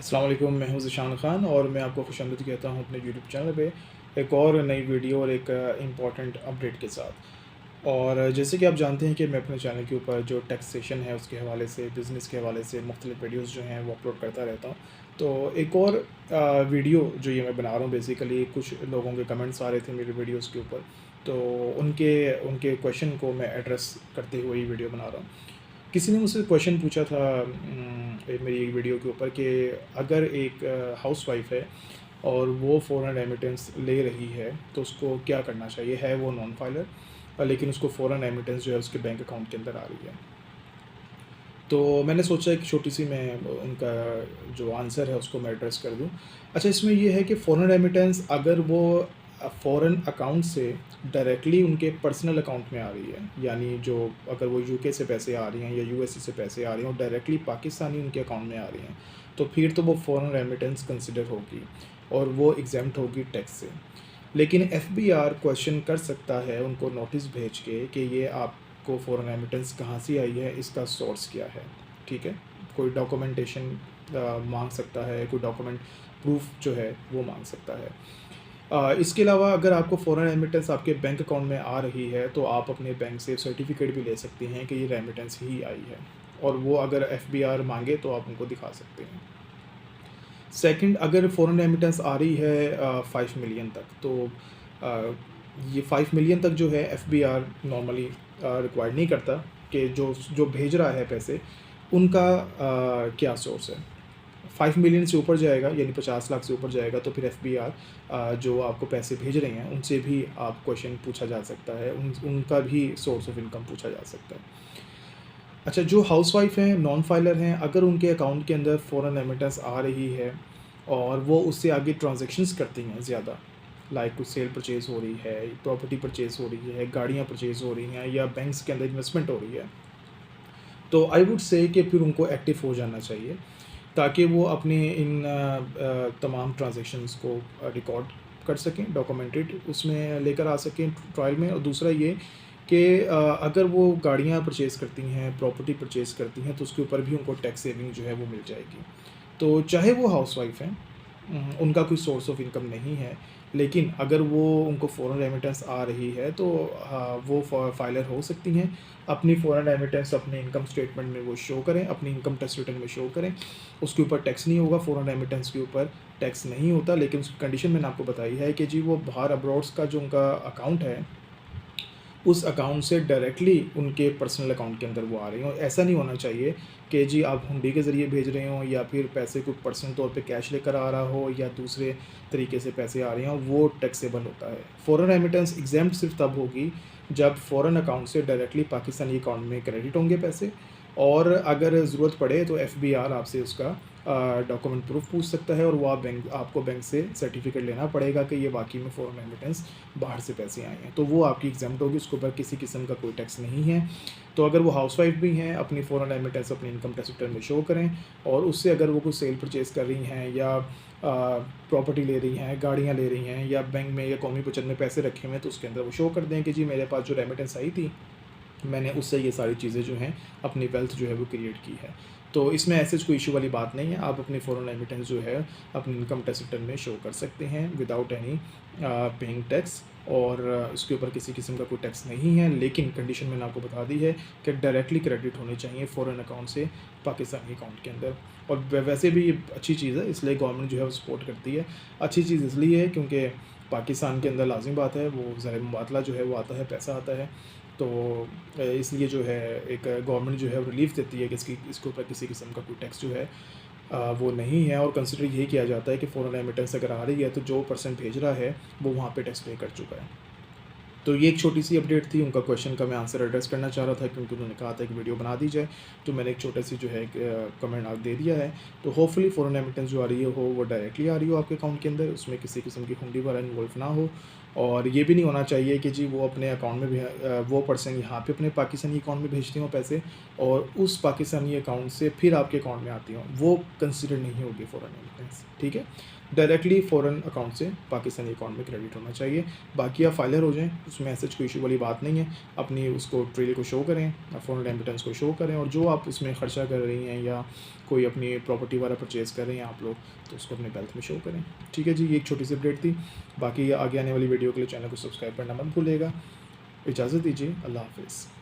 अस्सलाम वालेकुम, मैं हूँ ज़ीशान ख़ान और मैं आपको खुशामदीद कहता हूँ अपने यूट्यूब चैनल पे एक और नई वीडियो और एक इम्पॉर्टेंट अपडेट के साथ। और जैसे कि आप जानते हैं कि मैं अपने चैनल के ऊपर जो टैक्सेशन है उसके हवाले से, बिज़नेस के हवाले से मुख्तलिफ़ वीडियोज़ जो हैं वो अपलोड करता रहता हूँ। तो एक और वीडियो जो ये मैं बना रहा हूँ, बेसिकली कुछ लोगों के कमेंट्स आ रहे थे मेरे वीडियोज़ के ऊपर, तो उनके उनके क्वेश्चन को मैं एड्रेस करते हुए ये वीडियो बना रहा हूँ। किसी ने मुझसे क्वेश्चन पूछा था मेरी एक वीडियो के ऊपर कि अगर एक हाउसवाइफ है और वो फ़ॉरेन रेमिटेंस ले रही है तो उसको क्या करना चाहिए। है वो नॉन फाइलर, लेकिन उसको फ़ॉरेन रेमिटेंस जो है उसके बैंक अकाउंट के अंदर आ रही है। तो मैंने सोचा एक छोटी सी मैं उनका जो आंसर है उसको मैं एड्रेस कर दूं। अच्छा, इसमें ये है कि फ़ॉरेन रेमिटेंस अगर वो फ़ॉरेन अकाउंट से डायरेक्टली उनके पर्सनल अकाउंट में आ रही है, यानी जो अगर वो यूके से पैसे आ रही हैं या यूएसए से पैसे आ रही हैं और डायरेक्टली पाकिस्तानी उनके अकाउंट में आ रही हैं, तो फिर तो वो फ़ॉरेन रेमिटेंस कंसिडर होगी और वो एग्जेम्प्ट होगी टैक्स से। लेकिन एफबीआर क्वेश्चन कर सकता है उनको नोटिस भेज के कि ये आपको फ़ॉरेन रेमिटेंस कहाँ से आई है, इसका सोर्स क्या है। ठीक है, कोई डॉक्यूमेंटेशन मांग सकता है, कोई डॉक्यूमेंट प्रूफ जो है वो मांग सकता है। इसके अलावा अगर आपको फ़ॉरेन रेमिटेंस आपके बैंक अकाउंट में आ रही है तो आप अपने बैंक से सर्टिफिकेट भी ले सकते हैं कि ये रेमिटेंस ही आई है, और वो अगर एफबीआर मांगे तो आप उनको दिखा सकते हैं। सेकंड, अगर फ़ॉरेन रेमिटेंस आ रही है 5 मिलियन तक, तो ये 5 मिलियन तक जो है एफबीआर नॉर्मली रिक्वायर्ड नहीं करता कि जो जो भेज रहा है पैसे उनका क्या सोर्स है। 5 मिलियन से ऊपर जाएगा, यानी 50 लाख से ऊपर जाएगा, तो फिर एफबीआर जो आपको पैसे भेज रहे हैं उनसे भी आप क्वेश्चन पूछा जा सकता है, उनका भी सोर्स ऑफ इनकम पूछा जा सकता है। अच्छा, जो हाउसवाइफ हैं, नॉन फाइलर हैं, अगर उनके अकाउंट के अंदर फ़ॉरेन रेमिटेंस आ रही है और वो उससे आगे ट्रांजैक्शंस करती हैं ज़्यादा, लाइक कुछ सेल परचेज़ हो रही है, प्रॉपर्टी परचेज़ हो रही है, गाड़ियाँ परचेज़ हो रही हैं या बैंक्स के अंदर इन्वेस्टमेंट हो रही है, तो आई वुड से कि फिर उनको एक्टिव हो जाना चाहिए ताकि वो अपने इन तमाम ट्रांजैक्शंस को रिकॉर्ड कर सकें, डॉक्यूमेंटेड उसमें लेकर आ सकें ट्रायल में। और दूसरा ये कि अगर वो गाड़ियाँ परचेज़ करती हैं, प्रॉपर्टी परचेज़ करती हैं, तो उसके ऊपर भी उनको टैक्स सेविंग जो है वो मिल जाएगी। तो चाहे वो हाउसवाइफ़ हैं, उनका कोई सोर्स ऑफ इनकम नहीं है, लेकिन अगर वो उनको फ़ॉरेन रेमिटेंस आ रही है तो वो फाइलर हो सकती हैं। अपनी फ़ॉरेन रेमिटेंस अपने इनकम स्टेटमेंट में वो शो करें, अपनी इनकम टैक्स रिटर्न में शो करें। उसके ऊपर टैक्स नहीं होगा, फ़ॉरेन रेमिटेंस के ऊपर टैक्स नहीं होता, लेकिन उसकी कंडीशन मैंने आपको बताई है कि जी वो बाहर अब्रॉड्स का जो उनका अकाउंट है, उस अकाउंट से डायरेक्टली उनके पर्सनल अकाउंट के अंदर वो आ रही हों। ऐसा नहीं होना चाहिए कि जी आप हुंडी के ज़रिए भेज रहे हों या फिर पैसे को पर्सनल तौर पे कैश लेकर आ रहा हो या दूसरे तरीके से पैसे आ रहे हों, वो टैक्सेबल होता है। फ़ॉरेन रेमिटेंस एग्ज़ेम्प्ट सिर्फ तब होगी जब फ़ॉरेन अकाउंट से डायरेक्टली पाकिस्तानी अकाउंट में क्रेडिट होंगे पैसे, और अगर ज़रूरत पड़े तो एफबीआर आपसे उसका डॉक्यूमेंट प्रूफ पूछ सकता है और वो आपको बैंक से सर्टिफिकेट लेना पड़ेगा कि ये वाकई में फ़ॉरेन रेमिटेंस बाहर से पैसे आए हैं, तो वो आपकी एग्जाम्प्ट होगी, उसके ऊपर किसी किस्म का कोई टैक्स नहीं है। तो अगर वो हाउसवाइफ भी हैं, अपनी फ़ॉरेन रेमिटेंस अपनी इनकम टैक्स रिटर्न में शो करें, और उससे अगर वो कुछ सेल परचेज़ कर रही हैं या प्रॉपर्टी ले रही हैं, गाड़ियाँ ले रही हैं या बैंक में या कौमी बचत में पैसे रखे हुए हैं, तो उसके अंदर वो शो कर दें कि जी मेरे पास जो रेमिटेंस आई थी, मैंने उससे ये सारी चीज़ें जो हैं अपनी वेल्थ जो है वो क्रिएट की है। तो इसमें ऐसे कोई इशू वाली बात नहीं है, आप अपनी फ़ॉरेन रेमिटेंस जो है अपनी इनकम टैक्स रिटर्न में शो कर सकते हैं विदाउट एनी पेइंग टैक्स, और इसके ऊपर किसी किस्म का कोई टैक्स नहीं है। लेकिन कंडीशन मैंने आपको बता दी है कि डायरेक्टली क्रेडिट होने चाहिए फ़ॉरेन अकाउंट से पाकिस्तानी अकाउंट के अंदर। और वैसे भी ये अच्छी चीज़ है, इसलिए गवर्नमेंट जो है वो सपोर्ट करती है। अच्छी चीज़ इसलिए है क्योंकि पाकिस्तान के अंदर लाज़िम बात है वो ज़र मुबादला जो है वो आता है, पैसा आता है, तो इसलिए जो है एक गवर्नमेंट जो है वो रिलीफ़ देती है कि इसके ऊपर किसी किस्म का कोई टैक्स जो है वो नहीं है, और कंसिडर यही किया जाता है कि फ़ॉरेन रेमिटेंस अगर आ रही है तो जो पर्सन भेज रहा है वो वहाँ पे टैक्स पे कर चुका है। तो ये एक छोटी सी अपडेट थी, उनका क्वेश्चन का मैं आंसर एड्रेस करना चाह रहा था क्योंकि उन्होंने कहा था कि वीडियो बना दी जाए, तो मैंने एक छोटा सी जो है कमेंट आप दे दिया है। तो होपफुली फ़ॉरेन रेमिटेंस जो आ रही है हो वो डायरेक्टली आ रही हो आपके अकाउंट के अंदर, उसमें किसी किस्म की हुंडी वाला इन्वॉल्व ना हो। और ये भी नहीं होना चाहिए कि जी वो अपने अकाउंट में भी वो पर्सन यहाँ पे अपने पाकिस्तानी अकाउंट में भेजती हों पैसे और उस पाकिस्तानी अकाउंट से फिर आपके अकाउंट में आती हों, वो कंसिडर नहीं होगी फ़ॉरेन रेमिटेंस। ठीक है, डायरेक्टली फ़ॉरेन अकाउंट से पाकिस्तानी अकाउंट में क्रेडिट होना चाहिए। बाकी आप फाइलर हो जाएँ, उसमें ऐसा कोई इशू वाली बात नहीं है। अपनी उसको ट्रेल को शो करें, फ़ोन रेमिटेंस को शो करें, और जो आप उसमें खर्चा कर रही हैं या कोई अपनी प्रॉपर्टी वगैरह परचेज़ कर रहे हैं आप लोग, तो उसको अपने वेल्थ में शो करें। ठीक है जी, ये एक छोटी सी अपडेट थी। बाकी आगे आने वाली वीडियो के लिए चैनल को सब्सक्राइब करना मत भूलिएगा। इजाज़त दीजिए, अल्लाह हाफ़िज़।